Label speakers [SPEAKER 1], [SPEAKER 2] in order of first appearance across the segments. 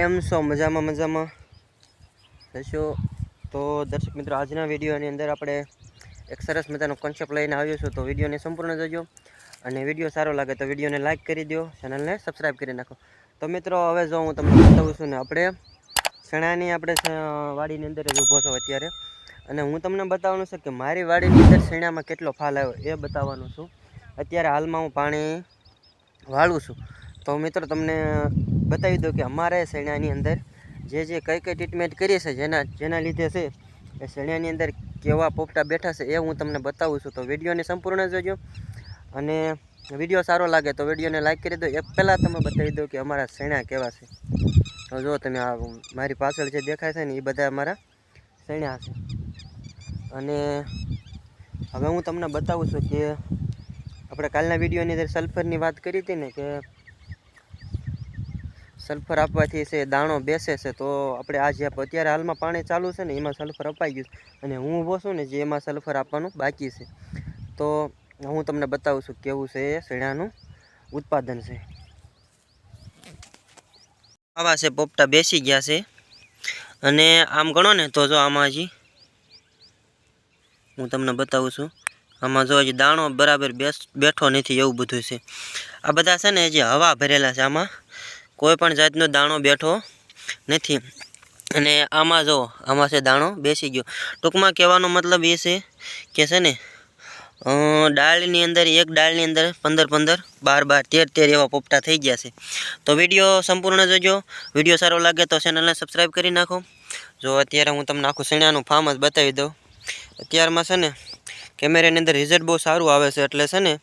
[SPEAKER 1] કેમ છો? મજામાં મજામાં થશો તો દર્શક મિત્રો, આજના વિડીયોની અંદર આપણે એક સરસ મજાનો કોન્સેપ્ટ લઈને આવ્યો છું. તો વિડીયોને સંપૂર્ણ જોજો અને વિડીયો સારો લાગે તો વિડીયોને લાઇક કરી દો, ચેનલને સબસ્ક્રાઈબ કરી નાખો. તો મિત્રો, હવે જો હું તમને બતાવું છું ને, આપણે ચણાની વાડીની અંદર જ ઊભો છો અત્યારે, અને હું તમને બતાવવાનું છે કે મારી વાડીની અંદર ચણામાં કેટલો ફાલ આવ્યો એ બતાવવાનું છું. અત્યારે હાલમાં હું પાણી વાળું છું. તો મિત્રો, તમને બતાવી દઉં કે અમારે ચણાની અંદર જે કઈ ટ્રીટમેન્ટ કરી છે, જેના લીધે છે એ ચણાની અંદર કેવા પોપટા બેઠા છે એ હું તમને બતાવું છું. તો વિડીયોને સંપૂર્ણ જોજો અને વિડીયો સારો લાગે તો વિડીયોને લાઇક કરી દો. એક પહેલાં તમે બતાવી દો કે અમારા ચણા કેવા છે. તો જો તમે આ મારી પાછળ જે દેખાય છે ને, એ બધા અમારા ચણા છે. અને હવે હું તમને બતાવું છું કે આપણે કાલના વિડીયોની અંદર સલ્ફરની વાત કરી હતી ને, કે સલ્ફર આપવાથી છે દાણો બેસે છે. તો આપણે આજે અત્યારે હાલમાં પાણી ચાલુ છે ને, એમાં સલ્ફર અપાઈ ગયું અને હું ઊભો છું ને, જે એમાં સલ્ફર આપવાનું બાકી છે. તો હું તમને બતાવું છું કેવું છે એ ચણાનું ઉત્પાદન છે. આવા છે પોપટા બેસી ગયા છે. અને આમ ગણો ને તો જો આમાં હજી હું તમને બતાવું છું, આમાં જો હજી દાણો બરાબર બેઠો નથી, એવું બધું છે. આ બધા છે ને હજી હવા ભરેલા છે, આમાં કોઈ પણ જાતનો દાણો બેઠો નથી. અને આમાં જો આમાં છે દાણો બેસી ગયો. ટૂંકમાં કહેવાનો મતલબ એ છે કે છે ને, ડાળની અંદર એક ડાળની અંદર 15-15, 12-12, 13-13 એવા પોપટા થઈ ગયા છે. તો વિડીયો સંપૂર્ણ જોજો. વિડીયો સારો લાગે તો ચેનલને સબસ્ક્રાઈબ કરી નાખો. જો અત્યારે હું તમને આખું ચણાનું ફાર્મ જ બતાવી દઉં. અત્યારમાં છે ને કેમેરાની અંદર રિઝલ્ટ બહુ સારું આવે છે, એટલે છે ને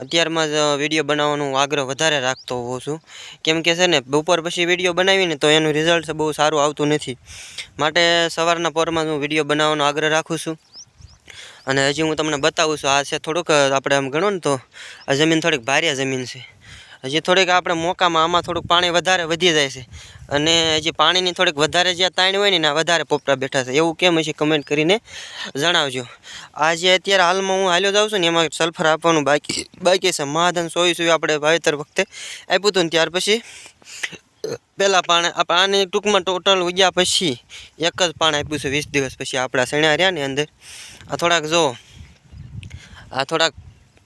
[SPEAKER 1] અત્યારમાં જ વિડીયો બનાવવાનો આગ્રહ વધારે રાખતો હોઉં છું. કેમ કે છે ને બપોર પછી વિડીયો બનાવીને તો એનું રિઝલ્ટ બહુ સારું આવતું નથી. માટે સવારના પોરમાં હું વિડીયો બનાવવાનો આગ્રહ રાખું છું. અને હજી હું તમને બતાવું છું, આ છે થોડુંક આપણે આમ ગણો ને તો આ જમીન થોડીક ભારે જમીન છે. હજી થોડીક આપણે મોકામાં આમાં થોડુંક પાણી વધારે વધી જાય છે. અને હજી પાણીની થોડીક વધારે જ્યાં તાણ હોય ને વધારે પોપટા બેઠા છે. એવું કેમ હશે કમેન્ટ કરીને જણાવજો. આ જે અત્યારે હાલમાં હું હાલ્યો જાઉં છું ને, એમાં સલ્ફર આપવાનું બાકી છે. મહાધન 24 આપણે વાવેતર વખતે આપ્યું હતું ને, ત્યાર પછી પહેલાં પાણી ટૂંકમાં ટોટલ ઉગ્યા પછી એક જ પાણ આપ્યું છે 20 દિવસ પછી. આપણા ચણા રહ્યા ને અંદર આ થોડાક જો આ થોડાક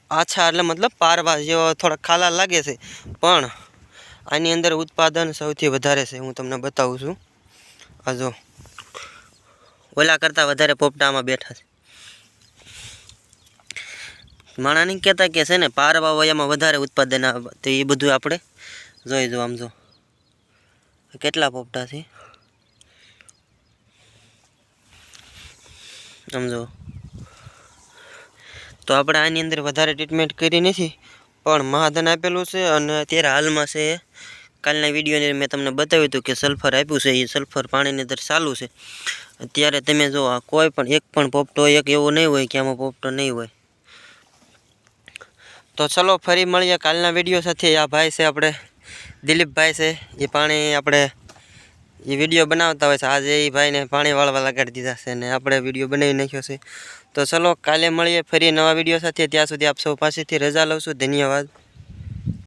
[SPEAKER 1] આછા, એટલે મતલબ પારવા જેવા થોડાક ખાલા લાગે છે, પણ આની અંદર ઉત્પાદન સૌથી વધારે છે. હું તમને બતાવું છું, આ જો ઓલા કરતાં વધારે પોપટામાં બેઠા છે. માણા નહીં કહેતા કે છે ને પારવા હોય એમાં વધારે ઉત્પાદન આવે, તો એ બધું આપણે જોઈ જો. આમ જો કેટલા પોપટા છે, સમજો. તો આપણે આની અંદર વધારે ટ્રીટમેન્ટ કરી નથી, પણ મહાધન આપેલું છે. અને અત્યારે હાલમાં છે કાલના વિડીયોની મેં તમને બતાવ્યું હતું કે સલ્ફર આપ્યું છે, એ સલ્ફર પાણીની અંદર ચાલુ છે. અત્યારે તમે જો આ કોઈ પણ એક પણ પોપટો એક એવો નહીં હોય કે આમાં પોપટો નહીં હોય. તો ચલો ફરી મળીએ કાલના વિડીયો સાથે. આ ભાઈ છે આપણે દિલીપભાઈ છે, એ પાણી આપણે એ વિડીયો બનાવતા હોય છે. આજે એ ભાઈને પાણી વાળવા લગાડી દીધા છે અને આપણે વિડીયો બનાવી નાખ્યો છે. તો ચલો કાલે મળીએ ફરી નવા વિડીયો સાથે. ત્યાં સુધી આપ સૌ પાસેથી રજા લઉં છું. ધન્યવાદ.